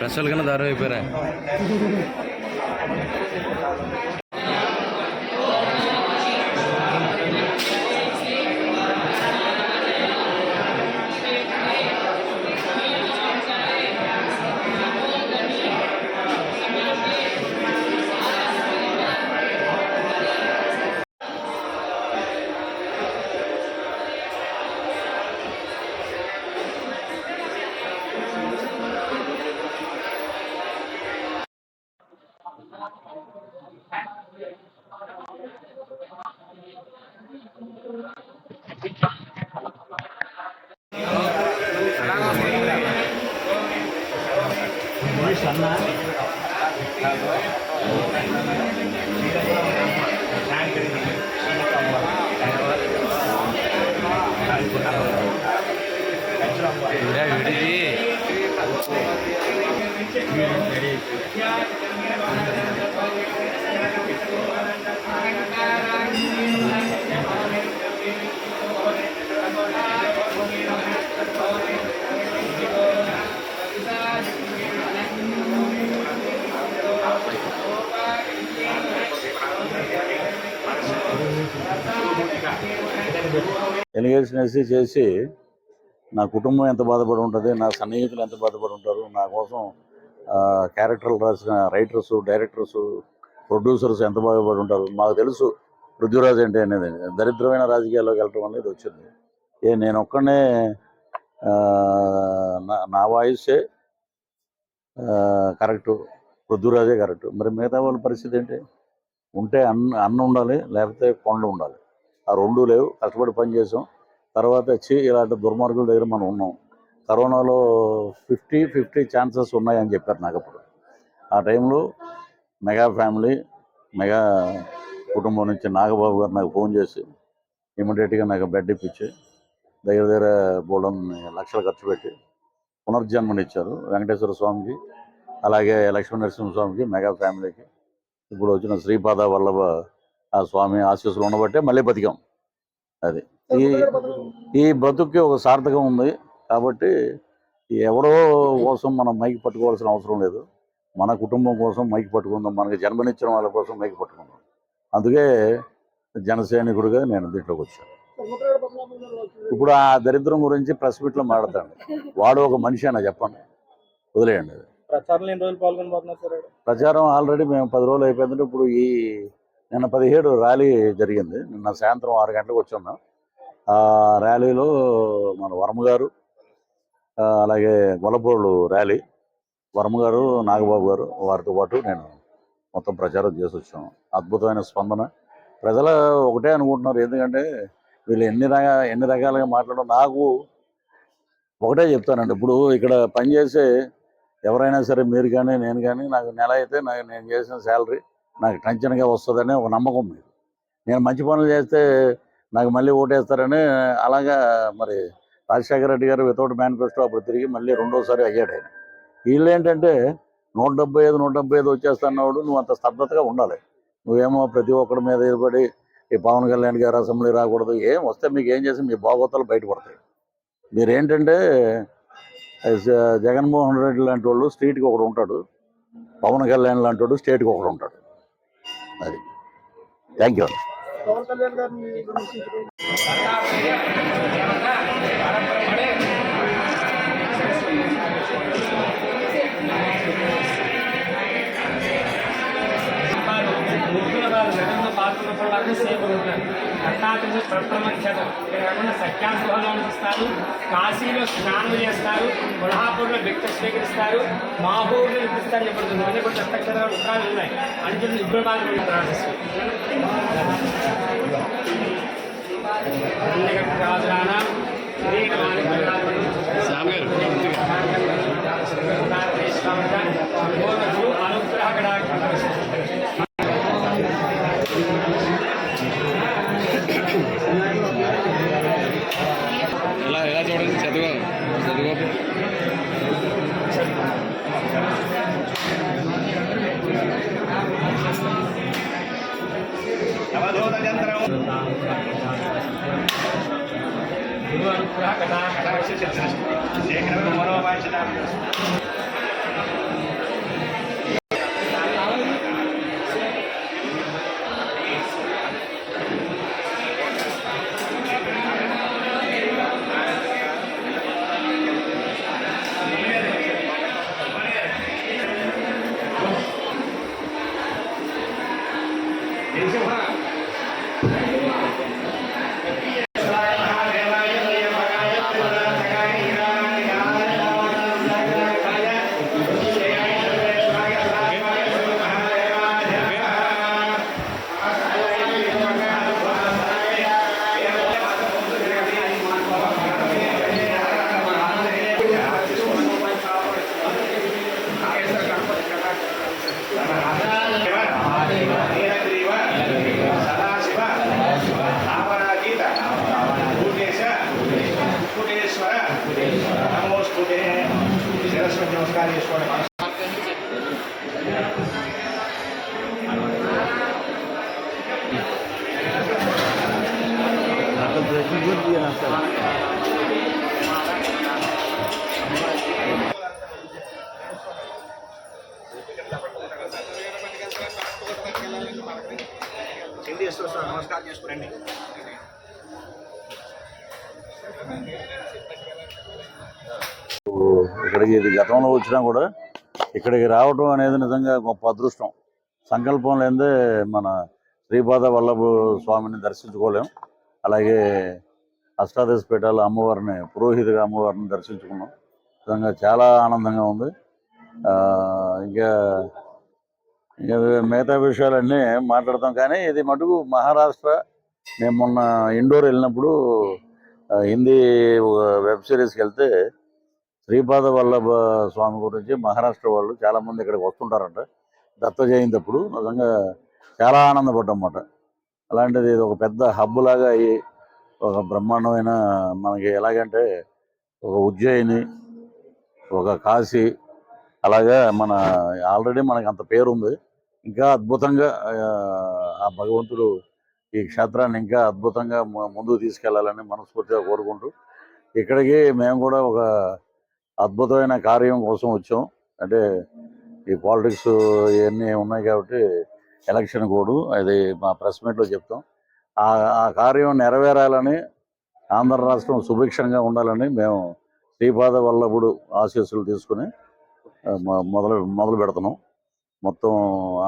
Special గానే దారుణం అయిపోయారా? ఎలిగేషన్ వేసి చేసి నా కుటుంబం ఎంత బాధపడి ఉంటుంది, నా సన్నిహితులు ఎంత బాధపడి ఉంటారు, నా కోసం క్యారెక్టర్లు రాసిన రైటర్స్, డైరెక్టర్స్, ప్రొడ్యూసర్స్ ఎంత బాధపడి ఉంటారు. మాకు తెలుసు పృథ్వీరాజ్ అంటే అనేది దరిద్రమైన రాజకీయాల్లోకి వెళ్ళటం అనేది వచ్చింది. నేను ఒక్కనే నా వాయిసే కరెక్టు, పృథ్వీరాజే కరెక్టు. మరి మిగతా వాళ్ళ పరిస్థితి ఏంటి? ఉంటే అన్న ఉండాలి, లేకపోతే కొండ ఉండాలి. ఆ రెండూ లేవు. కష్టపడి పని చేసాం. తర్వాత వచ్చి ఇలాంటి దుర్మార్గుల దగ్గర మనం ఉన్నాం. కరోనాలో 50-50 ఛాన్సెస్ ఉన్నాయని చెప్పారు నాకు అప్పుడు. ఆ టైంలో మెగా ఫ్యామిలీ, మెగా కుటుంబం నుంచి నాగబాబు గారు నాకు ఫోన్ చేసి ఇమీడియట్గా నాకు బెడ్ ఇప్పించి దగ్గర బోల్డన్ని లక్షలు ఖర్చు పెట్టి పునర్జన్మనిచ్చారు వెంకటేశ్వర స్వామికి, అలాగే లక్ష్మీ నరసింహస్వామికి, మెగా ఫ్యామిలీకి. ఇప్పుడు వచ్చిన శ్రీపాద వల్లభ ఆ స్వామి ఆశీస్సులు ఉండబట్టే మళ్ళీ బతికాం. అది ఈ బతుక్కి ఒక సార్థకం ఉంది. కాబట్టి ఎవరో కోసం మనం మైకి పట్టుకోవాల్సిన అవసరం లేదు. మన కుటుంబం కోసం మైకి పట్టుకుందాం, మనకి జన్మనిచ్చిన వాళ్ళ కోసం మైకి పట్టుకుందాం. అందుకే జనసైనికుడిగా నేను దీంట్లోకి వచ్చాను. ఇప్పుడు ఆ దరిద్రం గురించి ప్రెస్ మీట్లో మాట్లాడతాను. వాడు ఒక మనిషి అన్న చెప్పండి, వదిలేయండి. ప్రచారం ఆల్రెడీ మేము 10 రోజులు అయిపోయిందంటే ఇప్పుడు నిన్న 17 ర్యాలీ జరిగింది. నిన్న సాయంత్రం 6 గంటలకు వచ్చాము. ఆ ర్యాలీలో మన వర్మ గారు, అలాగే గొల్లపూళ్ళు ర్యాలీ, వర్మ గారు, నాగబాబు గారు, వారితో పాటు నేను మొత్తం ప్రచారం చేసి వచ్చాము. అద్భుతమైన స్పందన. ప్రజలు ఒకటే అనుకుంటున్నారు, ఎందుకంటే వీళ్ళు ఎన్ని రకాలుగా మాట్లాడడం. నాకు ఒకటే చెప్తానండి, ఇప్పుడు ఇక్కడ పనిచేసే ఎవరైనా సరే, మీరు కానీ నేను కానీ, నాకు నెల అయితే నేను చేసిన శాలరీ నాకు టెన్షన్గా వస్తుందనే ఒక నమ్మకం మీరు. నేను మంచి పనులు చేస్తే నాకు మళ్ళీ ఓటేస్తారని. అలాగా మరి రాజశేఖర రెడ్డి గారు వితౌట్ మేనిఫెస్టో అప్పుడు తిరిగి మళ్ళీ రెండోసారి అయ్యాడు ఆయన. వీళ్ళు ఏంటంటే 175 వచ్చేస్తున్నాడు, నువ్వు అంత స్తబ్దతగా ఉండాలి. నువ్వేమో ప్రతి ఒక్కడి మీద ఎదురుపడి ఈ పవన్ కళ్యాణ్ గారు అసెంబ్లీ రాకూడదు, ఏం వస్తే మీకు ఏం చేసి మీ బాగోతాలు బయటపడతాయి. మీరేంటంటే జగన్మోహన్ రెడ్డి లాంటి వాళ్ళు స్ట్రీట్కి ఒకడు ఉంటాడు, పవన్ కళ్యాణ్ లాంటి వాడు స్టేట్కి ఒకడు ఉంటాడు. అది. Thank you. పవన్ కళ్యాణ్ గారిని సత్యాగ్రహంలో ఇస్తారు, కాశీలో స్నానం చేస్తారు, కొల్హాపూర్లో భిక్ష స్వీకరిస్తారు, మాహూరులో ఇప్పిస్తారు చెప్పబడుతుంది. ఇవన్నీ కూడా దత్తక్షరాలు ఉత్తరాలు ఉన్నాయి. అంటే ఉగ్రవాదం ఎలా చూడండి, చదువు గురు అనుగ్రహ కథా కటాక్ష మనోవాంఛన నమస్కారం చేసుకోండి. నమస్కారం చేసుకోండి. ఇక్కడికి ఇది గతంలో వచ్చినా కూడా ఇక్కడికి రావటం అనేది నిజంగా గొప్ప అదృష్టం. సంకల్పం లేదే మన శ్రీపాద వల్లభ స్వామిని దర్శించుకోలేం. అలాగే అష్టాదశ పీఠాల అమ్మవారిని, పురోహితుగా అమ్మవారిని దర్శించుకున్నాం. నిజంగా చాలా ఆనందంగా ఉంది. ఇంకా ఇంకా మిగతా విషయాలన్నీ మాట్లాడతాం. కానీ ఇది మటుకు మహారాష్ట్ర. నేను మొన్న ఇండోర్ వెళ్ళినప్పుడు హిందీ వెబ్ సిరీస్కి వెళ్తే శ్రీపాద వల్లభ స్వామి గురించి మహారాష్ట్ర వాళ్ళు చాలామంది ఇక్కడికి వస్తుంటారంట దత్త జయంతి అప్పుడు. నిజంగా చాలా ఆనందపడ్డమాట. అలాంటిది ఇది ఒక పెద్ద హబ్ లాగా అయ్యి ఒక బ్రహ్మాండమైన మనకి ఎలాగంటే ఒక ఉజ్జయిని, ఒక కాశీ, అలాగా మన ఆల్రెడీ మనకి అంత పేరుంది. ఇంకా అద్భుతంగా ఆ భగవంతుడు ఈ క్షేత్రాన్ని ఇంకా అద్భుతంగా ముందుకు తీసుకెళ్లాలని మనస్ఫూర్తిగా కోరుకుంటూ ఇక్కడికి మేము కూడా ఒక అద్భుతమైన కార్యం కోసం వచ్చాం. అంటే ఈ పాలిటిక్స్ ఇవన్నీ ఉన్నాయి కాబట్టి ఎలక్షన్ కోడ్ అది మా ప్రెస్ మీట్లో చెప్తాం. ఆ కార్యం నెరవేరాలని, ఆంధ్ర రాష్ట్రం సుభిక్షంగా ఉండాలని మేము శ్రీపాద వల్లభుడు ఆశీస్సులు తీసుకుని మొదలు పెడుతున్నాం. మొత్తం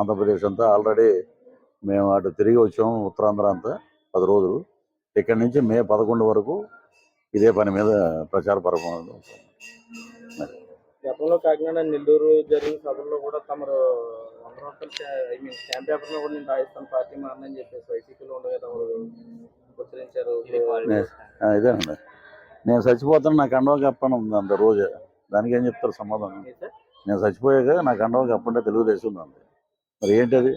ఆంధ్రప్రదేశ్ అంతా ఆల్రెడీ మేము అటు తిరిగి వచ్చాము. ఉత్తరాంధ్ర అంతా 10 రోజులు. ఇక్కడి నుంచి మే 11 వరకు ఇదే పని మీద ప్రచార పరమాలు. గతంలో కాకినాడ, నెల్లూరు జరిగిన సభల్లో కూడా తమరు 100 రూపాయలు స్టాంప్ పేపర్లో కూడా నేను రాజస్థాన్ పార్టీ మారని చెప్పేసి వైసీపీలో ఉండగా తమరు ఉచ్చరించారు. ఇదేనండి, నేను చచ్చిపోతాను నాకు కండవ కప్పని ఉంది అంత రోజు. దానికి ఏం చెప్తారు సమాధానం? నేను చచ్చిపోయాక నాకు కండవ కప్పంటే తెలుగుదేశం ఉంది. మరి ఏంటది?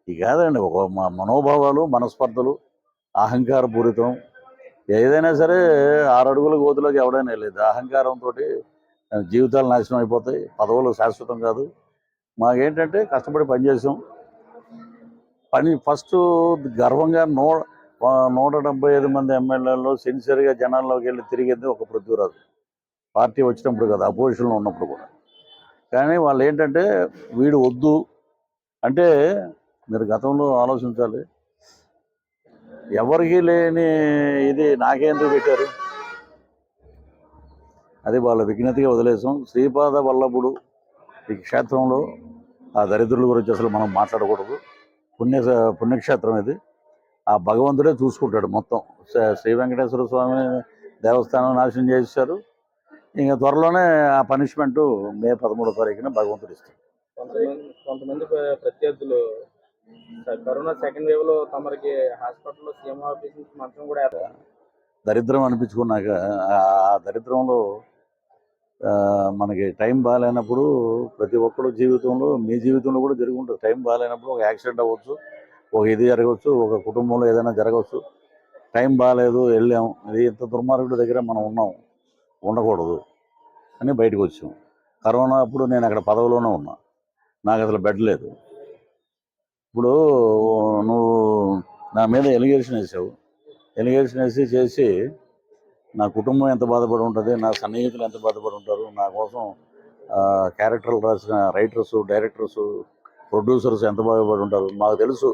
ఇది కాదండి, ఒక మనోభావాలు, మనస్పర్ధలు, అహంకారపూరితం. ఏదైనా సరే 6 అడుగుల గోతులోకి ఎవడైనా వెళ్ళేది. అహంకారంతో జీవితాలు నాశనం అయిపోతాయి. పదవులు శాశ్వతం కాదు. మాకేంటంటే కష్టపడి పనిచేసాం. ఫస్ట్ గర్వంగా 175 మంది ఎమ్మెల్యేల్లో సిన్సియర్గా జనాల్లోకి వెళ్ళి తిరిగింది ఒక పృథ్వీరాజు. పార్టీ వచ్చినప్పుడు కదా, అపోజిషన్లో ఉన్నప్పుడు కూడా. కానీ వాళ్ళు ఏంటంటే వీడు వద్దు అంటే, మీరు గతంలో ఆలోచించాలి. ఎవరికి లేని ఇది నాకెందుకు పెట్టారు? అది వాళ్ళ విజ్ఞతగా వదిలేసాం. శ్రీపాద వల్లభుడు ఈ క్షేత్రంలో ఆ దరిద్రుల గురించి అసలు మనం మాట్లాడకూడదు. పుణ్యక్షేత్రం ఇది. ఆ భగవంతుడే చూసుకుంటాడు మొత్తం. శ్రీ వెంకటేశ్వర స్వామి దేవస్థానం నాశనం చేశారు. ఇంకా త్వరలోనే ఆ పనిష్మెంట్ మే 13వ తారీఖున భగవంతుడు ఇస్తాడు. కొంతమంది ప్రత్యర్థులు కరోనా సెకండ్ వేవ్ లో తమరికి హాస్పిటల్లో సీఎం ఆఫీస్ నుంచి మంచం కూడా దరిద్రం అనిపించుకున్నాక ఆ దరిద్రంలో మనకి టైం బాగాలేనప్పుడు ప్రతి ఒక్కరు జీవితంలో, మీ జీవితంలో కూడా జరిగి ఉంటుంది. టైం బాగాలేనప్పుడు ఒక యాక్సిడెంట్ అవ్వచ్చు, ఒక ఇది జరగవచ్చు, ఒక కుటుంబంలో ఏదైనా జరగవచ్చు. టైం బాగాలేదు, వెళ్ళాం. ఇది ఇంత దుర్మార్గుడి దగ్గర మనం ఉండకూడదు అని బయటకు వచ్చాం. కరోనా అప్పుడు నేను అక్కడ పదవిలోనే ఉన్నా. నాకు అసలు బెడ్ లేదు. ఇప్పుడు నువ్వు నా మీద ఎలిగేషన్ వేసావు. ఎలిగేషన్ చేసి నా కుటుంబం ఎంత బాధపడి ఉంటుంది, నా సన్నిహితులు ఎంత బాధపడి ఉంటారు, నా కోసం క్యారెక్టర్లు రాసిన రైటర్స్, డైరెక్టర్స్, ప్రొడ్యూసర్స్ ఎంత బాధపడి ఉంటారు. మాకు తెలుసు